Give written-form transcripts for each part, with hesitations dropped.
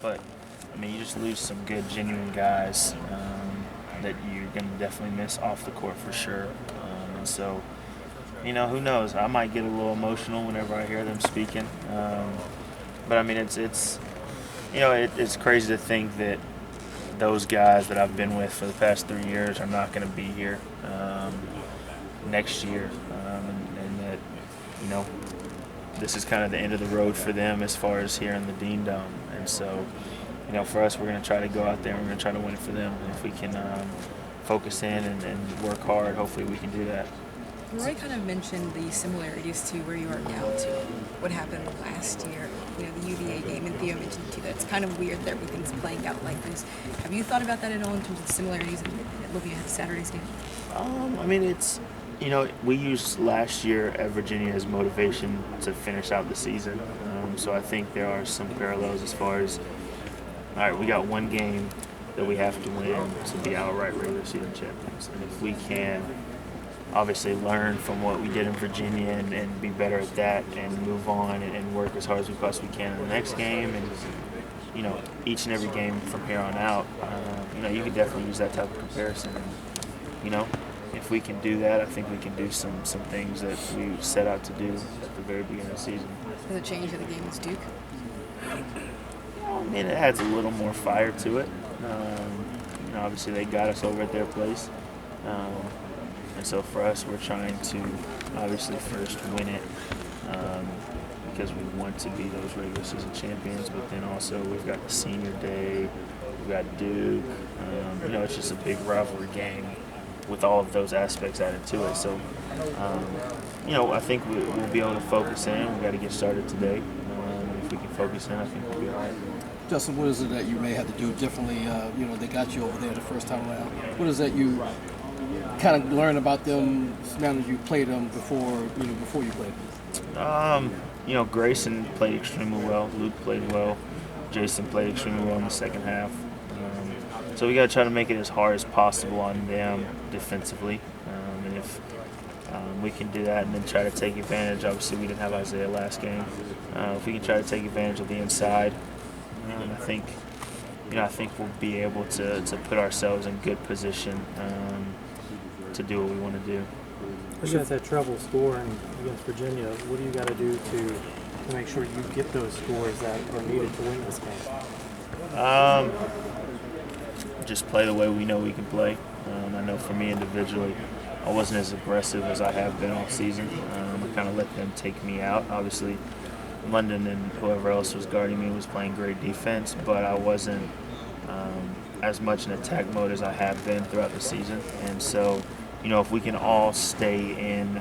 But, I mean, you just lose some good, genuine guys that you're going to definitely miss off the court for sure. And so, who knows? I might get a little emotional whenever I hear them speaking. But, I mean, it's crazy to think that those guys that I've been with for the past 3 years are not going to be here next year. And that, this is kind of the end of the road for them as far as here in the Dean Dome. And so, for us, we're going to try to go out there and we're going to try to win it for them. And if we can focus in and work hard, hopefully we can do that. Roy kind of mentioned the similarities to where you are now to what happened last year, the UVA game, and Theo mentioned too that it's kind of weird that everything's playing out like this. Have you thought about that at all in terms of the similarities and looking ahead to Saturday's game? I mean, we used last year at Virginia as motivation to finish out the season. So I think there are some parallels as far as, all right, we got one game that we have to win to be outright regular season champions. And if we can obviously learn from what we did in Virginia and be better at that and move on and work as hard as we possibly can in the next game and, each and every game from here on out, you could definitely use that type of comparison. And, if we can do that, I think we can do some things that we set out to do at the very beginning of the season. Does it change that the game is Duke? I mean, it adds a little more fire to it. Obviously they got us over at their place. And so for us, we're trying to obviously first win it because we want to be those regular season champions. But then also we've got the senior day, we've got Duke. It's just a big rivalry game with all of those aspects added to it. So, I think we'll be able to focus in. We've got to get started today. If we can focus in, I think we'll be all right. Justin, what is it that you may have to do differently? They got you over there the first time around. What is that you kind of learn about them now that you played them before you played them? Grayson played extremely well. Luke played well. Jason played extremely well in the second half. So we got to try to make it as hard as possible on them defensively. And if we can do that and then try to take advantage, obviously we didn't have Isaiah last game. If we can try to take advantage of the inside, I think we'll be able to put ourselves in good position to do what we want to do. You guys had trouble scoring against Virginia. What do you got to do to make sure you get those scores that are needed to win this game? Just play the way we know we can play. I know for me individually, I wasn't as aggressive as I have been all season. I kind of let them take me out. Obviously, London and whoever else was guarding me was playing great defense, but I wasn't as much in attack mode as I have been throughout the season. And so, if we can all stay in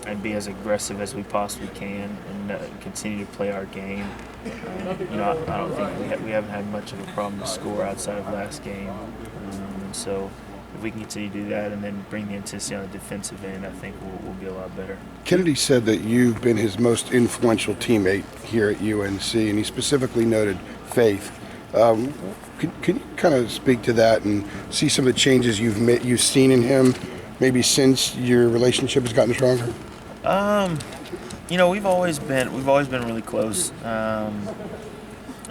and be as aggressive as we possibly can and continue to play our game, I don't think we haven't had much of a problem to score outside of last game. And so if we can continue to do that and then bring the intensity on the defensive end, I think we'll be a lot better. Kennedy said that you've been his most influential teammate here at UNC, and he specifically noted faith. Can you kind of speak to that and see some of the changes you've seen in him, maybe since your relationship has gotten stronger? We've always been really close, and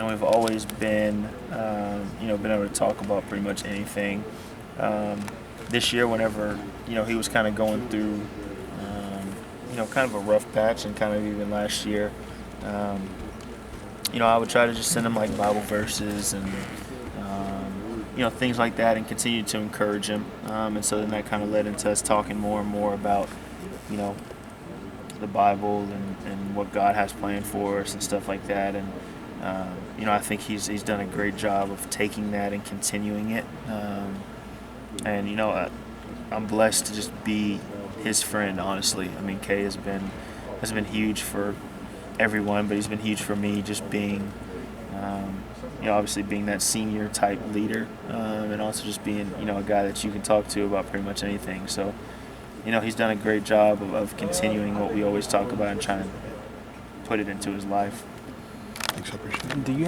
we've always been been able to talk about pretty much anything. This year, whenever he was kind of going through kind of a rough patch, and kind of even last year, I would try to just send him like Bible verses and things like that, and continue to encourage him. And so then that kind of led into us talking more and more about the Bible and what God has planned for us and stuff like that. And I think he's done a great job of taking that and continuing it. And I'm blessed to just be his friend, honestly. I mean, Kay has been huge for everyone, but he's been huge for me, just being obviously being that senior type leader, and also just being a guy that you can talk to about pretty much anything. So he's done a great job of continuing what we always talk about and trying to put it into his life. Thanks, I appreciate it. Do you